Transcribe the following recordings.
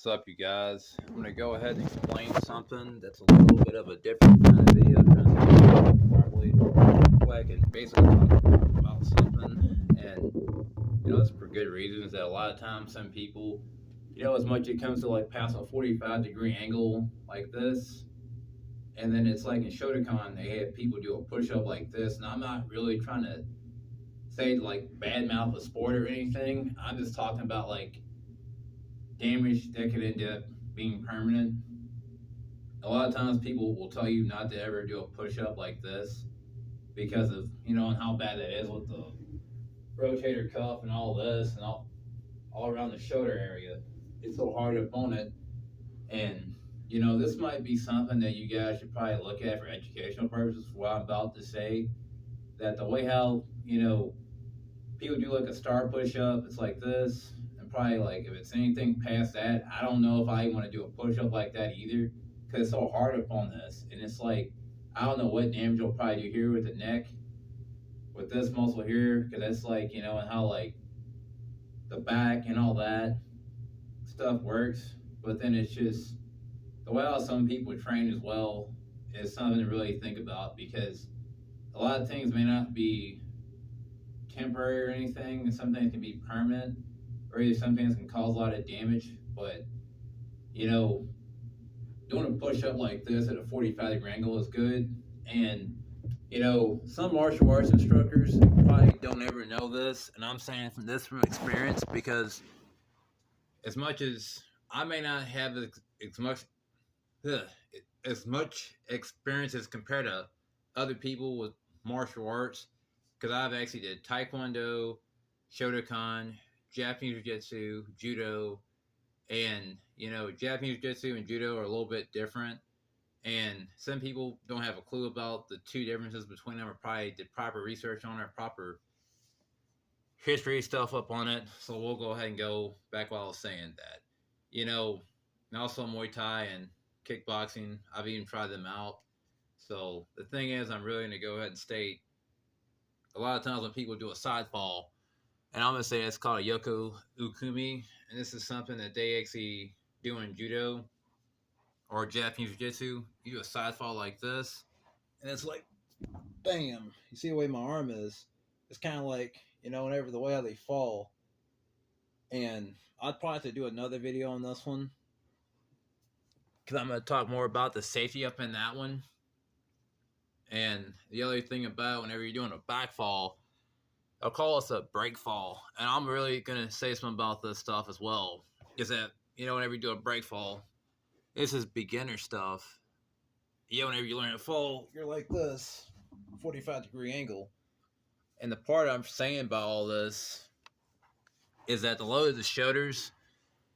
What's up, you guys? I'm going to go ahead and explain something that's a little bit of a different kind of video. Probably quick and basically talk about something. And, that's for good reasons. That a lot of times some people, as much it comes to like passing a 45-degree angle like this, and then it's like in Shotokan, they have people do a push up like this. And I'm not really trying to say like badmouth a sport or anything. I'm just talking about like damage that could end up being permanent. A lot of times people will tell you not to ever do a push up like this because of, and how bad that is with the rotator cuff and all this and all around the shoulder area. It's so hard to bone it. And, this might be something that you guys should probably look at for educational purposes for what I'm about to say. That the way how, people do like a star push up, it's like this. And probably like if it's anything past that, I don't know if I want to do a push up like that either because it's so hard upon this. And it's like, I don't know what damage you'll probably do here with the neck, with this muscle here, because that's like, and how like the back and all that stuff works. But then it's just the way how some people train as well is something to really think about because a lot of things may not be temporary or anything, and some things can be permanent, or either some things can cause a lot of damage. But doing a push up like this at a 45-degree angle is good. And some martial arts instructors probably don't ever know this, and I'm saying from experience because as much as I may not have as much experience as compared to other people with martial arts, because I've actually did Taekwondo, Shotokan, Japanese Jiu-Jitsu, Judo, and Japanese Jiu-Jitsu and Judo are a little bit different. And some people don't have a clue about the two differences between them or probably did proper research on it, proper history stuff up on it. So we'll go ahead and go back while I was saying that. And also Muay Thai and kickboxing, I've even tried them out. So the thing is, I'm really going to go ahead and state a lot of times when people do a side fall, and I'm going to say it's called a Yoko Ukumi, and this is something that they actually do in Judo or Japanese Jiu-Jitsu. You do a side fall like this, and it's like, bam. You see the way my arm is? It's kind of like, whenever the way how they fall. And I'd probably have to do another video on this one because I'm going to talk more about the safety up in that one. And the other thing about whenever you're doing a back fall, they'll call us a break fall. And I'm really going to say something about this stuff as well. Is that, whenever you do a break fall, this is beginner stuff. Whenever you learn to fall, you're like this, 45-degree angle. And the part I'm saying about all this is that the low of the shoulders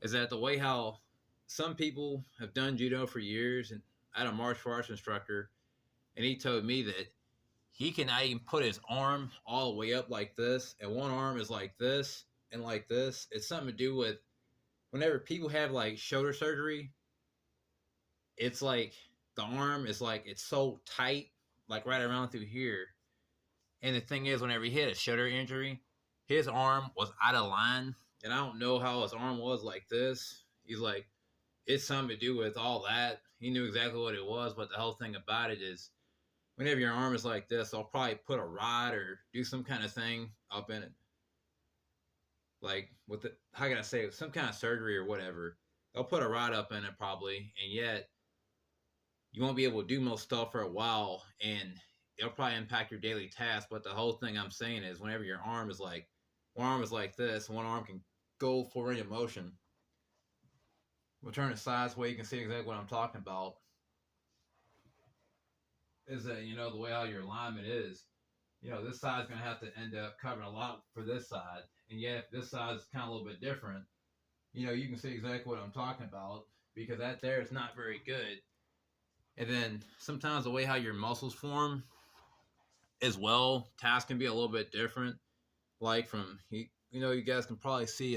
is that the way how some people have done judo for years, and I had a martial arts instructor, and he told me that he cannot even put his arm all the way up like this, and one arm is like this and like this. It's something to do with whenever people have like shoulder surgery, it's like the arm is like it's so tight, like right around through here. And the thing is, whenever he had a shoulder injury, his arm was out of line, and I don't know how his arm was like this. He's like, it's something to do with all that. He knew exactly what it was, but the whole thing about it is, whenever your arm is like this, I'll probably put a rod or do some kind of thing up in it. Like, with the, how can I say it? Some kind of surgery or whatever. They'll put a rod up in it probably, and yet you won't be able to do most stuff for a while, and it'll probably impact your daily tasks. But the whole thing I'm saying is whenever your arm is like, one arm is like this, one arm can go full range of motion. We'll turn it sides so you can see exactly what I'm talking about. Is that, the way how your alignment is, this side's going to have to end up covering a lot for this side. And yet, this side is kind of a little bit different. You can see exactly what I'm talking about because that there is not very good. And then sometimes the way how your muscles form as well, tasks can be a little bit different. Like from, you guys can probably see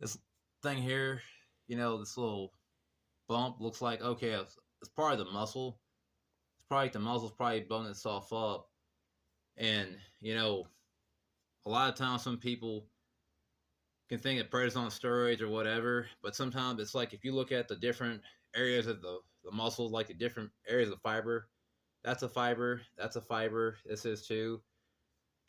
this thing here, this little bump looks like, okay, it's probably the muscle. It's probably the muscle's probably building itself up. And, a lot of times some people can think that person's on steroids or whatever, but sometimes it's like if you look at the different areas of the muscles, like the different areas of fiber, that's a fiber, that's a fiber, this is too.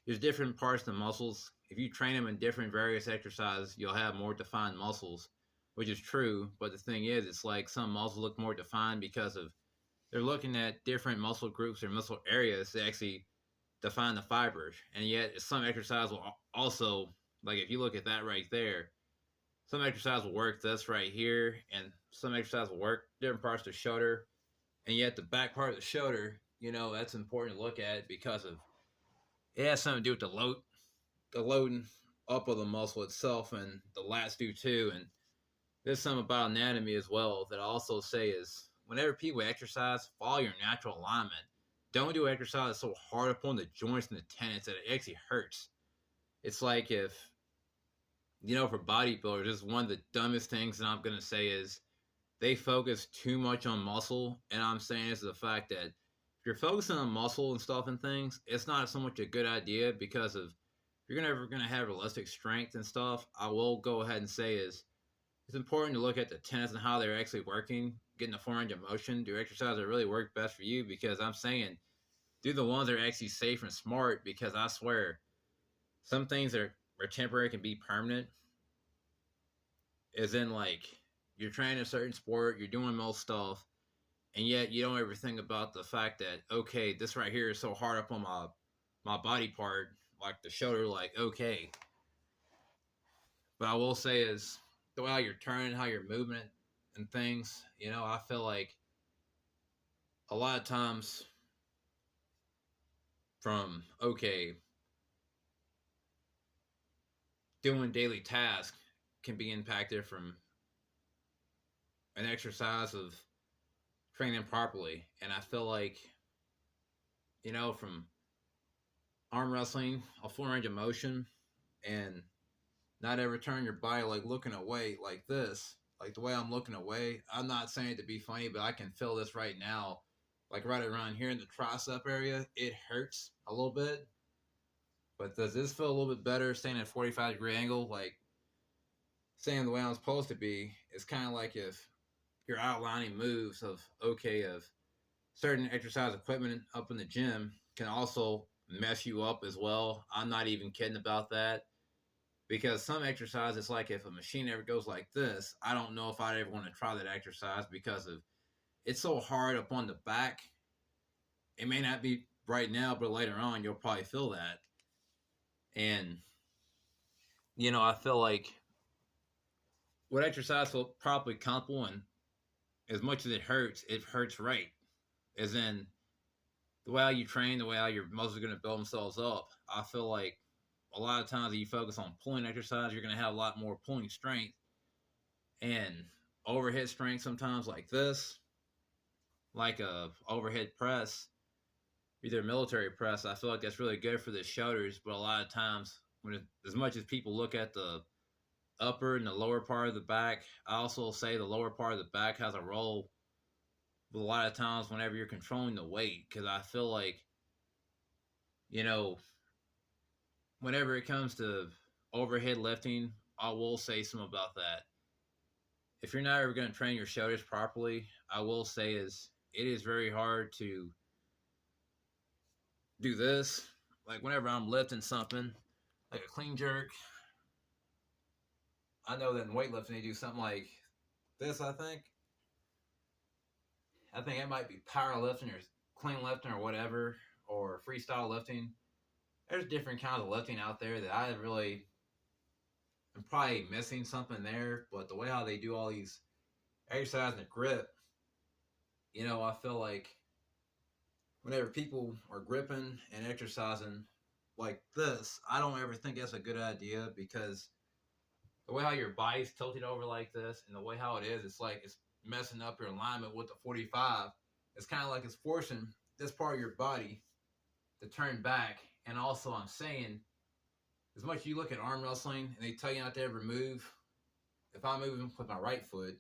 There's different parts of the muscles. If you train them in different various exercises, you'll have more defined muscles, which is true. But the thing is, it's like some muscles look more defined because of they're looking at different muscle groups or muscle areas to actually define the fibers. And yet, some exercise will also, like if you look at that right there, some exercise will work this right here, and some exercise will work different parts of the shoulder. And yet, the back part of the shoulder, that's important to look at because of it has something to do with the loading up of the muscle itself, and the lats do too. And there's something about anatomy as well that I also say is whenever people exercise, follow your natural alignment. Don't do exercise that's so hard upon the joints and the tendons that it actually hurts. It's like if, for bodybuilders, this is one of the dumbest things that I'm going to say is they focus too much on muscle. And I'm saying this is the fact that if you're focusing on muscle and stuff and things, it's not so much a good idea because of if you're ever going to have realistic strength and stuff, I will go ahead and say is it's important to look at the tendons and how they're actually working, getting the full range of motion, do exercises that really work best for you because I'm saying do the ones that are actually safe and smart because I swear some things are temporary can be permanent. As in like you're training a certain sport, you're doing most stuff, and yet you don't ever think about the fact that okay, this right here is so hard up on my body part, like the shoulder, like okay. But I will say is the way how you're turning, how you're moving it and things, I feel like a lot of times from okay, doing daily tasks can be impacted from an exercise of training properly. And I feel like, from arm wrestling, a full range of motion, and not ever turn your body like looking away like this, like the way I'm looking away. I'm not saying it to be funny, but I can feel this right now, like right around here in the tricep area. It hurts a little bit, but does this feel a little bit better staying at a 45-degree angle? Like staying the way I'm supposed to be. It's kind of like if you're outlining moves of certain exercise equipment up in the gym can also mess you up as well. I'm not even kidding about that. Because some exercise, it's like if a machine ever goes like this, I don't know if I'd ever want to try that exercise because of it's so hard up on the back. It may not be right now, but later on you'll probably feel that. And I feel like what exercise will probably comfortable and as much as it hurts right. As in the way how you train, the way how your muscles are going to build themselves up. I feel like a lot of times that you focus on pulling exercise, you're going to have a lot more pulling strength and overhead strength sometimes like this, like a overhead press, either a military press. I feel like that's really good for the shoulders, but a lot of times as much as people look at the upper and the lower part of the back, I also say the lower part of the back has a role with a lot of times whenever you're controlling the weight because I feel like, whenever it comes to overhead lifting, I will say something about that. If you're not ever going to train your shoulders properly, I will say is it is very hard to do this. Like whenever I'm lifting something, like a clean jerk, I know that in weightlifting they do something like this. I think it might be powerlifting or clean lifting or whatever, or freestyle lifting. There's different kinds of lifting out there that I really am probably missing something there. But the way how they do all these exercise and grip, I feel like whenever people are gripping and exercising like this, I don't ever think that's a good idea because the way how your body's tilted over like this and the way how it is, it's like it's messing up your alignment with the 45. It's kind of like it's forcing this part of your body to turn back. And also, I'm saying, as much as you look at arm wrestling and they tell you not to ever move, if I'm moving with my right foot,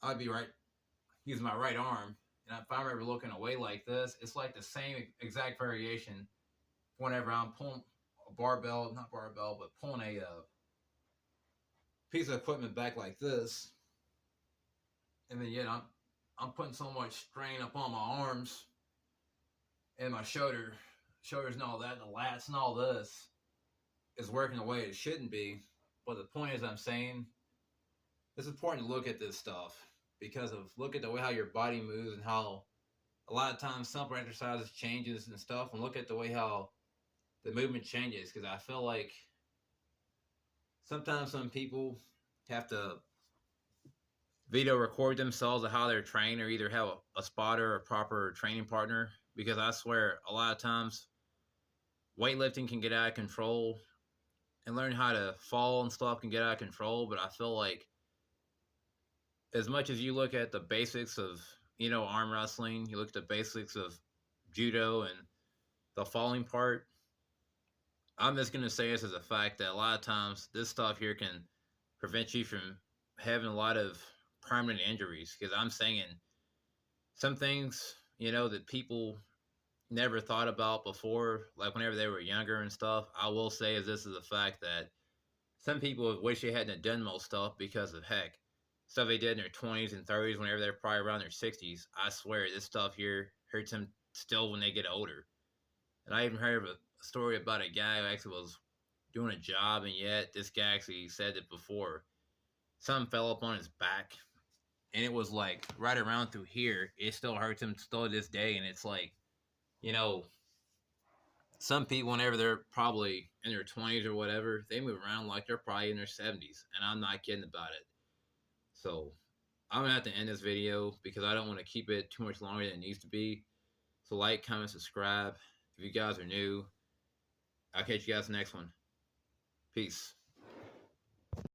I'd be right using my right arm. And if I'm ever looking away like this, it's like the same exact variation whenever I'm pulling a barbell, not barbell, but pulling piece of equipment back like this, and then yet I'm putting so much strain up on my arms and my shoulders and all that, and the lats and all this is working the way it shouldn't be. But the point is, I'm saying it's important to look at this stuff because of look at the way how your body moves and how a lot of times simple exercises changes and stuff, and look at the way how the movement changes. Because I feel like sometimes some people have to video record themselves of how they're trained, or either have a spotter or a proper training partner. Because I swear, a lot of times weightlifting can get out of control, and learn how to fall and stuff can get out of control. But I feel like as much as you look at the basics of arm wrestling, you look at the basics of judo and the falling part. I'm just gonna say this as a fact that a lot of times this stuff here can prevent you from having a lot of permanent injuries. Because I'm saying some things that people never thought about before, like whenever they were younger and stuff. I will say is this is a fact that some people wish they hadn't done most stuff because of stuff they did in their 20s and 30s whenever they're probably around their 60s. I swear this stuff here hurts them still when they get older. And I even heard of a story about a guy who actually was doing a job, and yet this guy actually said that before something fell up on his back, and it was like right around through here. It still hurts him still to this day. And it's like, some people, whenever they're probably in their 20s or whatever, they move around like they're probably in their 70s. And I'm not kidding about it. So I'm going to have to end this video because I don't want to keep it too much longer than it needs to be. So like, comment, subscribe. If you guys are new, I'll catch you guys next one. Peace.